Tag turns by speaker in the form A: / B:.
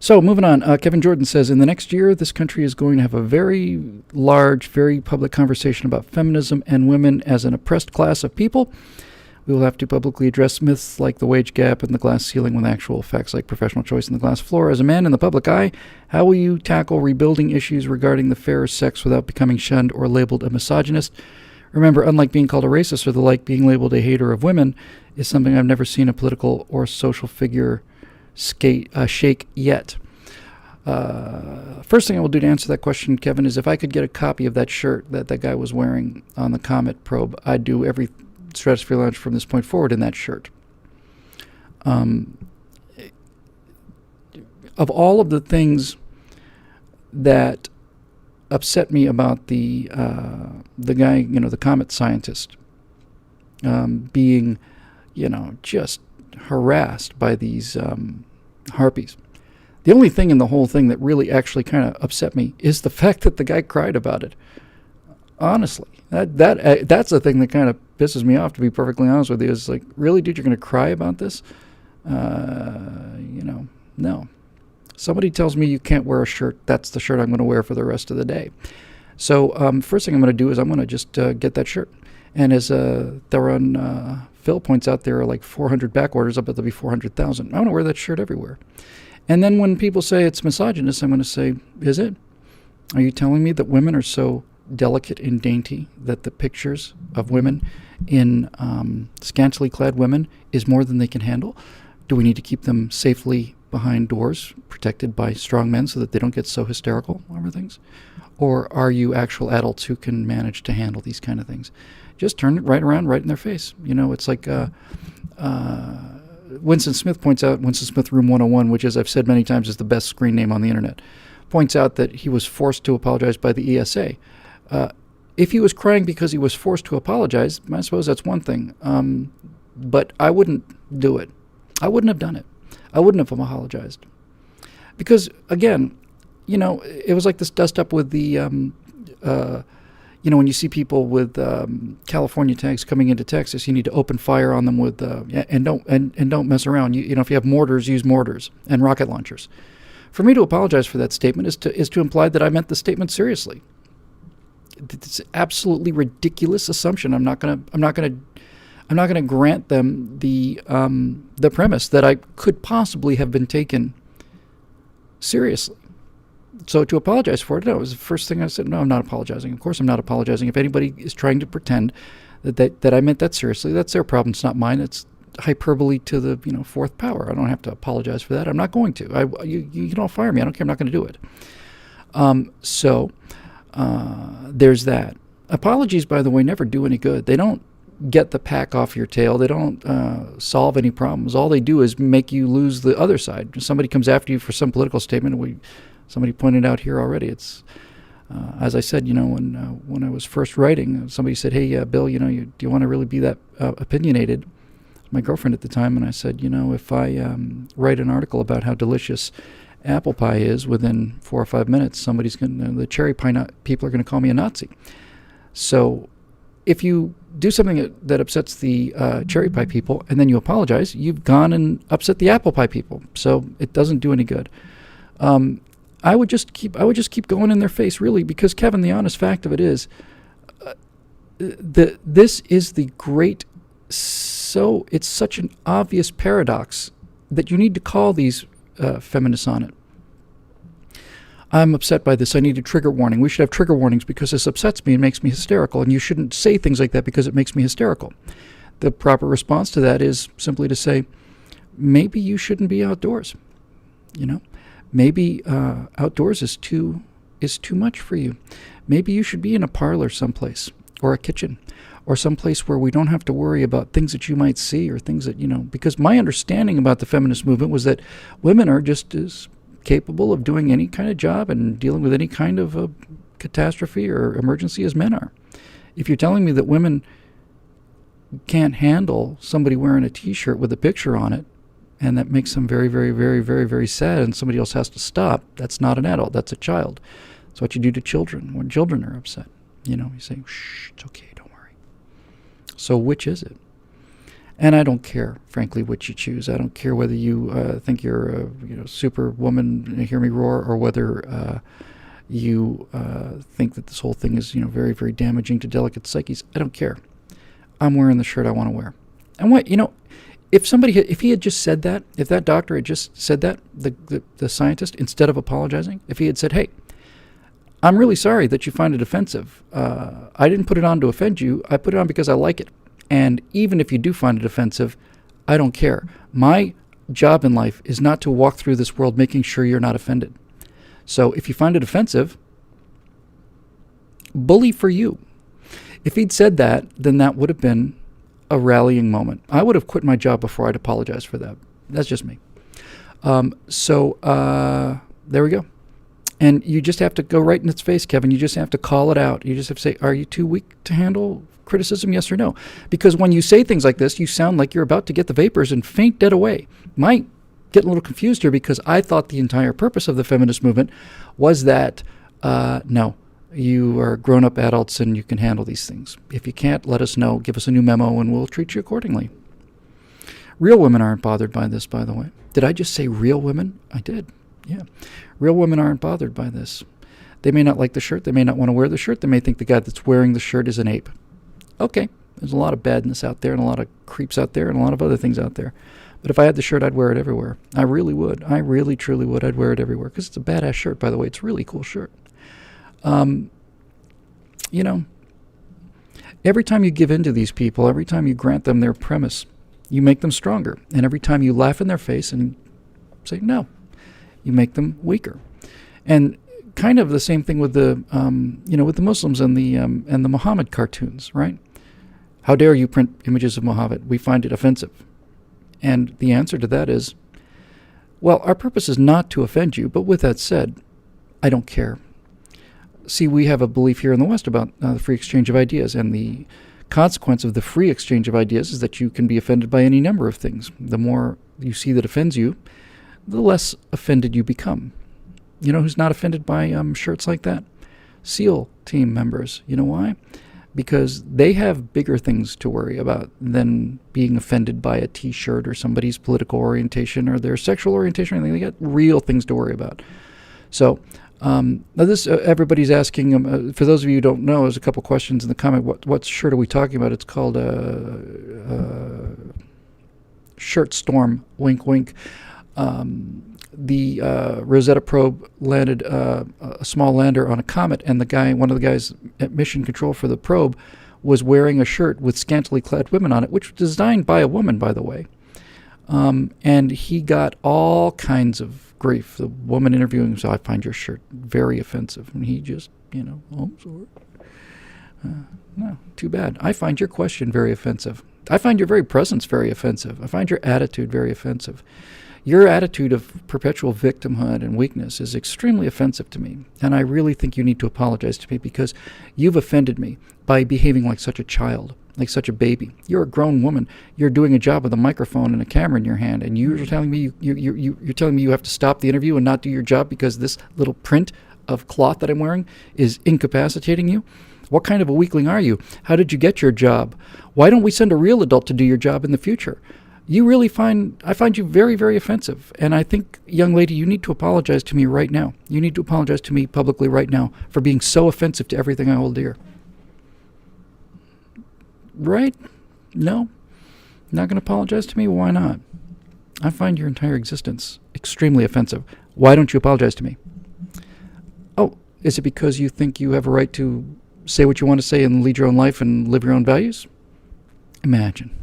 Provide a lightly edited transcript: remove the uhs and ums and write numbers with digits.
A: So moving on, Kevin Jordan says, in the next year, this country is going to have a very large, very public conversation about feminism and women as an oppressed class of people. We will have to publicly address myths like the wage gap and the glass ceiling with actual facts like professional choice and the glass floor. As a man in the public eye, how will you tackle rebuilding issues regarding the fairer sex without becoming shunned or labeled a misogynist? Remember, unlike being called a racist or the like, being labeled a hater of women is something I've never seen a political or social figure shake yet. First thing I will do to answer that question, Kevin, is if I could get a copy of that shirt that that guy was wearing on the Comet probe, I'd do every Stratosphere Lounge from this point forward in that shirt. Of all of the things that upset me about the guy, the Comet scientist, being, just harassed by these harpies. The only thing in the whole thing that really actually kind of upset me is the fact that the guy cried about it. Honestly, that's the thing that kind of pisses me off, to be perfectly honest with you. Is like, really, dude, you're going to cry about this? No. Somebody tells me you can't wear a shirt, that's the shirt I'm going to wear for the rest of the day. So first thing I'm going to do is I'm going to just get that shirt. And as Phil points out, there are like 400 back orders. I bet there'll be 400,000. I want to wear that shirt everywhere. And then when people say it's misogynist, I'm going to say, is it? Are you telling me that women are so delicate and dainty that the pictures of women in scantily clad women is more than they can handle? Do we need to keep them safely behind doors, protected by strong men so that they don't get so hysterical over things? Or are you actual adults who can manage to handle these kind of things? Just turn it right around, right in their face. It's like Winston Smith points out, Winston Smith Room 101, which, as I've said many times, is the best screen name on the internet, points out that he was forced to apologize by the ESA. If he was crying because he was forced to apologize, I suppose that's one thing. But I wouldn't do it. I wouldn't have done it. I wouldn't have apologized. Because, again, it was like this dust up with the, when you see people with California tags coming into Texas, you need to open fire on them with, and don't mess around. If you have mortars, use mortars and rocket launchers. For me to apologize for that statement is to imply that I meant the statement seriously. It's an absolutely ridiculous assumption. I'm not gonna grant them the premise that I could possibly have been taken seriously. So to apologize for it, no, it was the first thing I said. No, I'm not apologizing. Of course I'm not apologizing. If anybody is trying to pretend that I meant that seriously, that's their problem. It's not mine. It's hyperbole to the fourth power. I don't have to apologize for that. I'm not going to. You can all fire me. I don't care. I'm not going to do it. There's that. Apologies, by the way, never do any good. They don't get the pack off your tail. They don't solve any problems. All they do is make you lose the other side. If somebody comes after you for some political statement, somebody pointed out here already, it's, as I said, when I was first writing, somebody said, hey, Bill, do you want to really be that opinionated? My girlfriend at the time, and I said, if I write an article about how delicious apple pie is, within 4 or 5 minutes, the cherry pie people are going to call me a Nazi. So if you do something that upsets the cherry pie people and then you apologize, you've gone and upset the apple pie people. So it doesn't do any good. I would just keep going in their face, really, because, Kevin, the honest fact of it is, this is the great. So it's such an obvious paradox that you need to call these feminists on it. I'm upset by this. I need a trigger warning. We should have trigger warnings because this upsets me and makes me hysterical, and you shouldn't say things like that because it makes me hysterical. The proper response to that is simply to say, maybe you shouldn't be outdoors. Maybe outdoors is too much for you. Maybe you should be in a parlor someplace, or a kitchen, or someplace where we don't have to worry about things that you might see, or things that, because my understanding about the feminist movement was that women are just as capable of doing any kind of job and dealing with any kind of a catastrophe or emergency as men are. If you're telling me that women can't handle somebody wearing a T-shirt with a picture on it, and that makes them very, very, very, very, very sad, and somebody else has to stop, that's not an adult, that's a child. It's what you do to children when children are upset. You say, shh, it's okay, don't worry. So which is it? And I don't care, frankly, which you choose. I don't care whether you think you're a superwoman, hear me roar, or whether you think that this whole thing is very, very damaging to delicate psyches. I don't care. I'm wearing the shirt I want to wear. And if he had just said that, if that doctor had just said that, the scientist, instead of apologizing, if he had said, hey, I'm really sorry that you find it offensive. I didn't put it on to offend you. I put it on because I like it. And even if you do find it offensive, I don't care. My job in life is not to walk through this world making sure you're not offended. So if you find it offensive, bully for you. If he'd said that, then that would have been a rallying moment. I would have quit my job before I'd apologize for that. That's just me. There we go. And you just have to go right in its face, Kevin. You just have to call it out. You just have to say, are you too weak to handle criticism, yes or no? Because when you say things like this, you sound like you're about to get the vapors and faint dead away. Might get a little confused here because I thought the entire purpose of the feminist movement was that, no, you are grown-up adults and you can handle these things. If you can't, let us know. Give us a new memo and we'll treat you accordingly. Real women aren't bothered by this, by the way. Did I just say real women? I did. Yeah. Real women aren't bothered by this. They may not like the shirt. They may not want to wear the shirt. They may think the guy that's wearing the shirt is an ape. Okay. There's a lot of badness out there and a lot of creeps out there and a lot of other things out there. But if I had the shirt, I'd wear it everywhere. I really would. I really, truly would. I'd wear it everywhere because it's a badass shirt, by the way. It's a really cool shirt. Every time you give in to these people, every time you grant them their premise, you make them stronger. And every time you laugh in their face and say no, you make them weaker. And kind of the same thing with the Muslims and the Muhammad cartoons, right? How dare you print images of Muhammad? We find it offensive. And the answer to that is, well, our purpose is not to offend you, but with that said, I don't care. See, we have a belief here in the West about the free exchange of ideas, and the consequence of the free exchange of ideas is that you can be offended by any number of things. The more you see that offends you, the less offended you become. You know who's not offended by shirts like that? SEAL team members. You know why? Because they have bigger things to worry about than being offended by a T-shirt or somebody's political orientation or their sexual orientation or anything. They got real things to worry about. So now this, everybody's asking, for those of you who don't know, there's a couple questions in the comment. What shirt are we talking about? It's called Shirt Storm, wink, wink. The Rosetta probe landed a small lander on a comet, and one of the guys at mission control for the probe was wearing a shirt with scantily clad women on it, which was designed by a woman, by the way. And he got all kinds of grief. The woman interviewing him said, I find your shirt very offensive. And he just, oh, I'm sorry. No, too bad. I find your question very offensive. I find your very presence very offensive. I find your attitude very offensive. Your attitude of perpetual victimhood and weakness is extremely offensive to me, and I really think you need to apologize to me because you've offended me by behaving like such a child, like such a baby. You're a grown woman. You're doing a job with a microphone and a camera in your hand, and you're telling me you're telling me you have to stop the interview and not do your job because this little print of cloth that I'm wearing is incapacitating you? What kind of a weakling are you? How did you get your job? Why don't we send a real adult to do your job in the future? I find you very, very offensive. And I think, young lady, you need to apologize to me right now. You need to apologize to me publicly right now for being so offensive to everything I hold dear. Right? No? Not going to apologize to me? Why not? I find your entire existence extremely offensive. Why don't you apologize to me? Oh, is it because you think you have a right to say what you want to say and lead your own life and live your own values? Imagine.